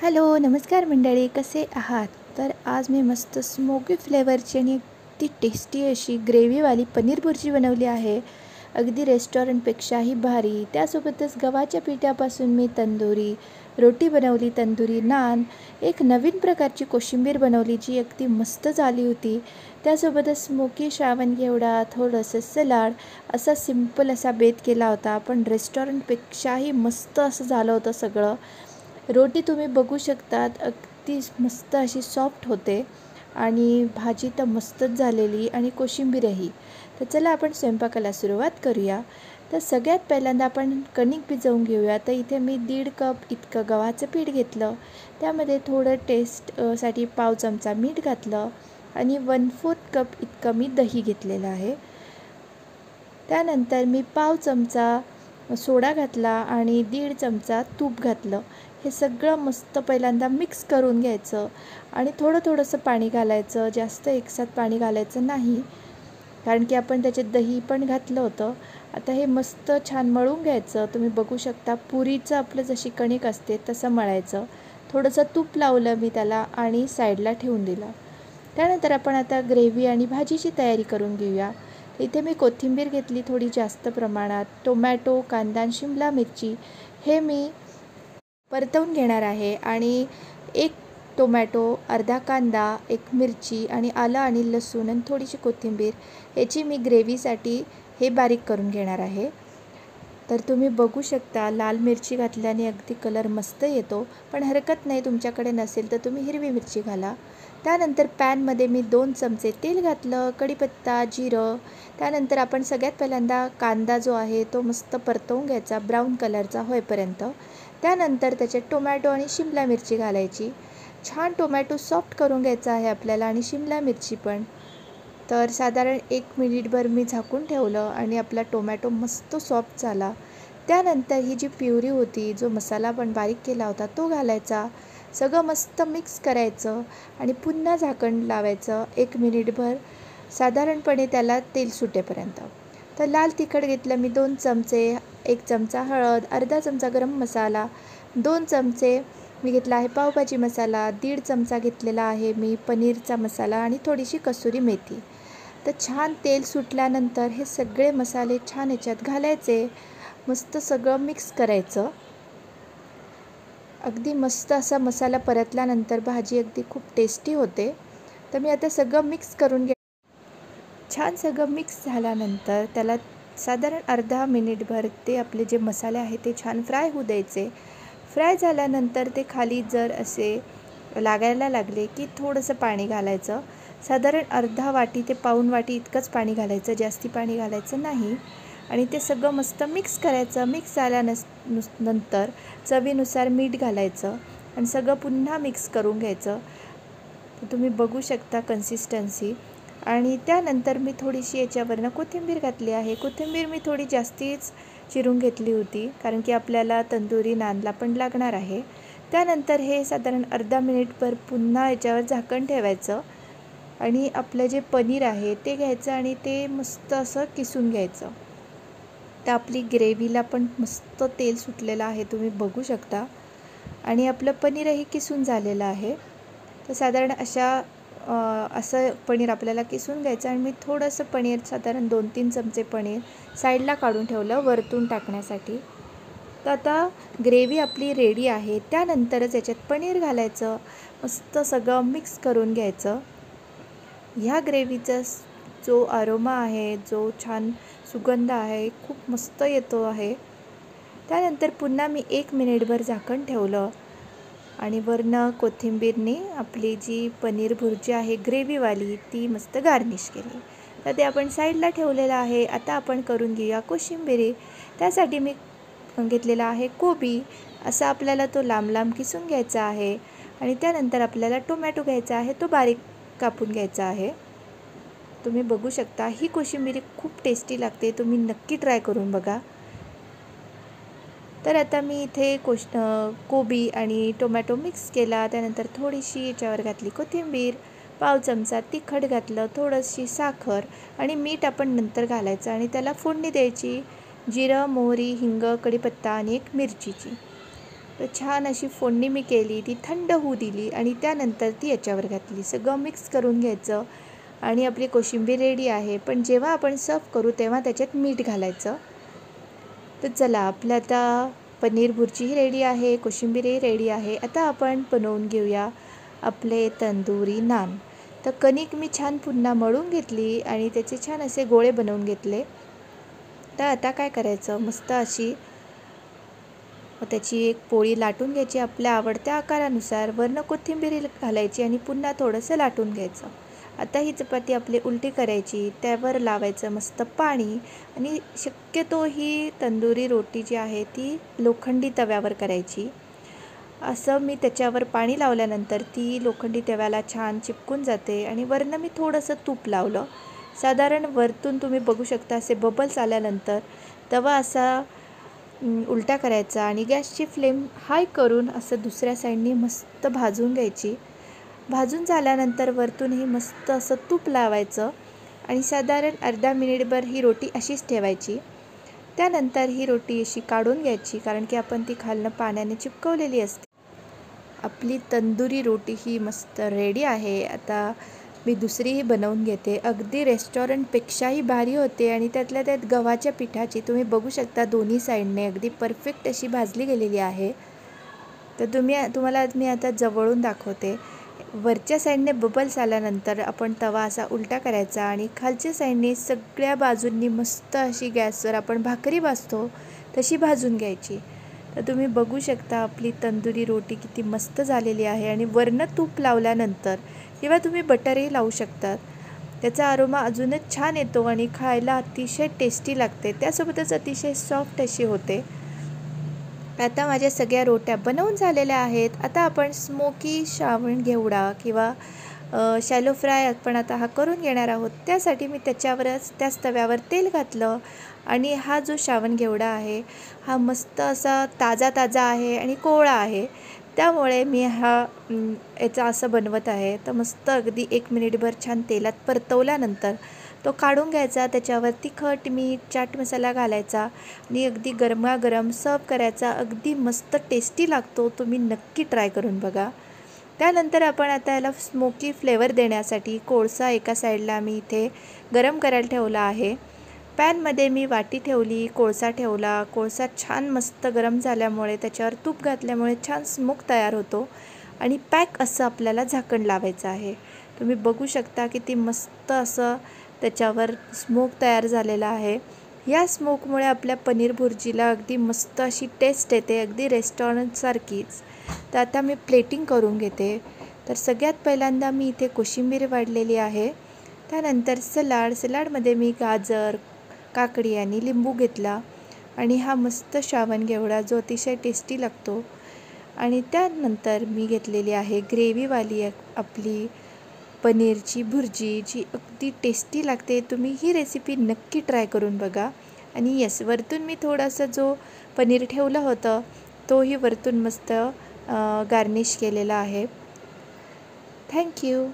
Hello, नमस्कार मंडळी, कसे आहात? तर आज मी मस्त स्मोकी फ्लेवरची आणि अगदी टेस्टी अशी ग्रेव्हीवाली पनीर भुर्जी बनवली आहे. अगदी रेस्टॉरंटपेक्षाही भारी. त्यासोबतच गव्हाच्या पिठापासून मी तंदुरी रोटी बनवली, तंदुरी नान, एक नवीन प्रकारची कोशिंबीर बनवली जी अगदी मस्त झाली होती. त्यासोबतच स्मोकी श्रावण घेवडा, थोडंसं सलाड, असा सिंपल असा बेत केला होता. पण रेस्टॉरंटपेक्षाही मस्त असं झालं होतं सगळं. रोटी तुम्ही बघू शकतात, अगदी मस्त अशी सॉफ्ट होते आणि भाजी तर मस्तच झालेली आणि कोशिंबीरही. तर चला आपण स्वयंपाकाला सुरुवात करूया. तर सगळ्यात पहिल्यांदा आपण कणिक भिजवून घेऊया. तर इथे मी 1.5 कप इतकं गव्हाचं पीठ घेतलं. त्यामध्ये थोडं साठी पाव चमचा मीठ घातलं आणि 1/4 कप इतकं मी दही घेतलेलं आहे. त्यानंतर मी पाव चमचा सोडा घातला आणि 1.5 चमचा तूप घातलं. हे सगळं मस्त पहिल्यांदा मिक्स करून घ्यायचं आणि थोडंसं पाणी घालायचं. जास्त एकसाथ पाणी घालायचं नाही, कारण की आपण त्याच्यात दही पण घातलं होतं. आता हे मस्त छान मळून घ्यायचं. तुम्ही बघू शकता, पुरीचं आपलं जशी कणिक असते तसं मळायचं. थोडंसं तूप लावलं मी त्याला आणि साईडला ठेवून दिलं. त्यानंतर आपण आता ग्रेव्ही आणि भाजीची तयारी करून घेऊया. इथे मी कोथिंबीर घेतली थोडी जास्त प्रमाणात. टोमॅटो, कांदा आणि शिमला मिरची हे मी परतवून घेणार आहे आणि 1 टोमॅटो, अर्धा कांदा, 1 मिरची आणि आलं आणि लसूण आणि थोडीशी कोथिंबीर याची मी ग्रेव्हीसाठी हे बारीक करून घेणार आहे. तर तुम्ही बघू शकता, लाल मिरची घातल्याने अगदी कलर मस्त येतो, पण हरकत नाही, तुमच्याकडे नसेल तर तुम्ही हिरवी मिरची घाला. त्यानंतर पॅनमध्ये मी 2 चमचे तेल घातलं, कढीपत्ता, जिरं. त्यानंतर आपण सगळ्यात पहिल्यांदा कांदा जो आहे तो मस्त परतवून घ्यायचा ब्राऊन कलरचा होईपर्यंत. त्यानंतर त्याच्यात टोमॅटो आणि शिमला मिरची घालायची. छान टोमॅटो सॉफ्ट करून घ्यायचा आहे आपल्याला आणि शिमला मिरची पण. तर साधारण 1 मिनिटभर मी झाकून ठेवलं आणि आपला टोमॅटो मस्त सॉफ्ट झाला. त्यानंतर ही जी प्युरी होती, जो मसाला आपण बारीक केला होता तो घालायचा. सगळं मस्त मिक्स करायचं आणि पुन्हा झाकण लावायचं 1 मिनिटभर, साधारणपणे त्याला तेल सुटेपर्यंत. तर लाल तिखट घेतलं मी 2 चमचे, 1 चमचा हळद, अर्धा चमचा गरम मसाला, 2 चमचे मी घेतला आहे पावभाजी मसाला, 1.5 चमचा घेतलेला आहे मी पनीरचा मसाला आणि थोडीशी कसुरी मेथी. तर छान तेल सुटल्यानंतर हे सगळे मसाले छान याच्यात घालायचे. मस्त सगळं मिक्स करायचं. अगदी मस्त असा मसाला परतल्यानंतर भाजी अगदी खूप टेस्टी होते. तर मी आता सगळं मिक्स करून छान सगळं मिक्स झाल्यानंतर त्याला साधारण अर्धा मिनिटभर ते आपले जे मसाले आहेत ते छान फ्राय होऊ द्यायचे. फ्राय झाल्यानंतर ते खाली जर असे लागायला लागले की थोडंसं पाणी घालायचं. साधारण अर्धा वाटी ते पाऊण वाटी इतकंच पाणी घालायचं, जास्ती पाणी घालायचं नाही. आणि ते सगळं मस्त मिक्स करायचं. मिक्स नंतर चवीनुसार मीठ घालायचं आणि सगळं पुन्हा मिक्स करून घ्यायचं. तुम्ही बघू शकता कन्सिस्टन्सी. आणि त्यानंतर मी थोडीशी याच्यावरनं कोथिंबीर घातली आहे. कोथिंबीर मी थोडी जास्तीच चिरून घेतली होती, कारण की आपल्याला तंदुरी नानला पण लागणार आहे. त्यानंतर हे साधारण अर्धा मिनिटभर पुन्हा याच्यावर झाकण ठेवायचं आणि आपलं जे पनीर आहे ते घ्यायचं आणि ते मस्त असं किसून घ्यायचं. तर आपली ग्रेव्हीला पण मस्त तेल सुटलेलं आहे, तुम्ही बघू शकता. आणि आपलं पनीरही किसून झालेलं आहे. तर साधारण असं पनीर आपल्याला किसून घ्यायचं. आणि मी थोडंसं पनीर, साधारण 2-3 चमचे पनीर साईडला काढून ठेवलं वरतून टाकण्यासाठी. तर आता ग्रेव्ही आपली रेडी आहे. त्यानंतरच याच्यात पनीर घालायचं, मस्त सगळं मिक्स करून घ्यायचं. ह्या ग्रेव्हीचा जो अरोमा आहे, जो छान सुगंध आहे, खूप मस्त येतो आहे. त्यानंतर पुन्हा मी 1 मिनिटभर झाकण ठेवलं आणि वरनं कोथिंबीरने आपली जी पनीर भुर्जी आहे ग्रेव्हीवाली ती मस्त गार्निश केली. तर ते आपण साईडला ठेवलेलं आहे. आता आपण करून घेऊया कोशिंबिरी. त्यासाठी मी घेतलेला आहे कोबी. असा आपल्याला तो लांब लांब किसून घ्यायचा आहे. आणि त्यानंतर आपल्याला टोमॅटो घ्यायचा आहे, तो बारीक कापून घ्यायचा आहे. तुम्ही बघू शकता, ही कोशिंबिरी खूप टेस्टी लागते, तुम्ही नक्की ट्राय करून बघा. तर आता मी इथे कोबी आणि टोमॅटो मिक्स केला. त्यानंतर थोडीशी याच्यावर घातली कोथिंबीर, पाव चमचा तिखट घातलं, थोडीशी साखर आणि मीठ आपण नंतर घालायचं आणि त्याला फोडणी द्यायची. जिरं, मोहरी, हिंग, कढीपत्ता आणि 1 मिरचीची. तर छान अशी फोडणी मी केली, ती थंड होऊ दिली आणि त्यानंतर ती याच्यावर घातली. सगळं मिक्स करून घ्यायचं आणि आपली कोशिंबीर रेडी आहे. पण जेव्हा आपण सर्व करू तेव्हा त्याच्यात मीठ घालायचं. तर चला, आपलं आता पनीर भुर्जीही रेडी आहे, कोशिंबीरही रेडी आहे. आता आपण बनवून घेऊया आपले तंदुरी नान. तर कणिक मी छान पुन्हा मळून घेतली आणि त्याचे छान असे गोळे बनवून घेतले. तर आता काय करायचं, मस्त अशी त्याची एक पोळी लाटून घ्यायची आपल्या आवडत्या आकारानुसार. वरनं कोथिंबीर घालायची आणि पुन्हा थोडंसं लाटून घ्यायचं. आता ही चपाती आपली उलटी करायची, त्यावर लावायचं मस्त पाणी आणि शक्यतो ही तंदुरी रोटी जी आहे ती लोखंडी तव्यावर करायची. असं मी त्याच्यावर पाणी लावल्यानंतर ती लोखंडी तव्याला छान चिपकून जाते आणि वरनं मी थोडंसं तूप लावलं. साधारण वरतून तुम्ही बघू शकता असे बबल्स आल्यानंतर तवा असा उलटा करायचा आणि गॅसची फ्लेम हाय करून असं दुसऱ्या साईडनी मस्त भाजून घ्यायची. भाजून झाल्यानंतर वरतूनही मस्त असं तूप लावायचं आणि साधारण अर्धा मिनिटभर ही रोटी अशीच ठेवायची. त्यानंतर ही रोटी अशी काढून घ्यायची, कारण की आपण ती खालनं पाण्याने चिपकवलेली असते. आपली तंदुरी रोटी ही मस्त रेडी आहे. आता मी दुसरीही बनवून घेते. अगदी रेस्टॉरंटपेक्षाही भारी होते आणि त्यातल्या त्यात गव्हाच्या पिठाची तुम्ही बघू शकता दोन्ही साईडने अगदी परफेक्ट अशी भाजली गेलेली आहे. तर तुम्हाला मी आता जवळून दाखवते. वरच्या साईडने बबल्स आल्यानंतर आपण तवा असा उलटा करायचा आणि खालच्या साईडने सगळ्या बाजूंनी मस्त अशी गॅसवर आपण भाकरी भाजतो तशी भाजून घ्यायची. तर तुम्ही बघू शकता आपली तंदुरी रोटी किती मस्त झालेली आहे. आणि वरनं तूप लावल्यानंतर किंवा तुम्ही बटरही लावू शकतात, त्याचा अरोमा अजूनच छान येतो आणि खायला अतिशय टेस्टी लागते. त्यासोबतच अतिशय सॉफ्ट अशी होते. आता माझ्या सगळ्या रोट्या बनवून झालेल्या आहेत. आता आपण स्मोकी श्रावण घेवडा किंवा शॅलो फ्राय आपण आता हा करून घेणार आहोत. त्यासाठी मी त्याच तव्यावर तेल घातलं आणि हा जो श्रावण घेवडा आहे हा मस्त असा ताजा आहे आणि कोवळा आहे. त्यामुळे मी याचा असं बनवत आहे. तर मस्त अगदी 1 मिनिटभर छान तेलात परतवल्यानंतर तो काढून घ्यायचा. त्याच्यावर तिखट, मीठ, चाट मसाला घालायचा आणि अगदी गरमागरम सर्व करायचा. अगदी मस्त टेस्टी लागतो. तुम्ही नक्की ट्राय करून बघा. त्यानंतर आपण आता याला स्मोकी फ्लेवर देण्यासाठी कोळसा एका साईडला मी इथे गरम करायला ठेवला आहे. पॅनमध्ये मी वाटी ठेवली, कोळसा ठेवला. कोळसा छान मस्त गरम झाल्यामुळे त्याच्यावर तूप घातल्यामुळे छान स्मोक तयार होतो आणि पॅक असं आपल्याला झाकण लावायचं आहे. तुम्ही बघू शकता किती मस्त असं त्याच्यावर स्मोक तयार झालेला आहे. या स्मोकमुळे आपल्या पनीर भुर्जीला अगदी मस्त अशी टेस्ट येते, अगदी रेस्टॉरंटसारखीच. तर आता मी प्लेटिंग करून घेते. तर सगळ्यात पहिल्यांदा मी इथे कोशिंबीर वाढलेली आहे. त्यानंतर सलाडमध्ये मी गाजर, काकडी आणि लिंबू घेतला आणि हा मस्त श्रावण घेवडा जो अतिशय टेस्टी लागतो. आणि त्यानंतर मी घेतलेली आहे ग्रेव्हीवाली आपली पनीरची भुर्जी, जी अगदी टेस्टी लागते. तुम्ही ही रेसिपी नक्की ट्राय करून बघा. आणि वरतून मी थोडासा जो पनीर ठेवलं होतं तोही वरतून मस्त गार्निश केलेला आहे. थँक्यू.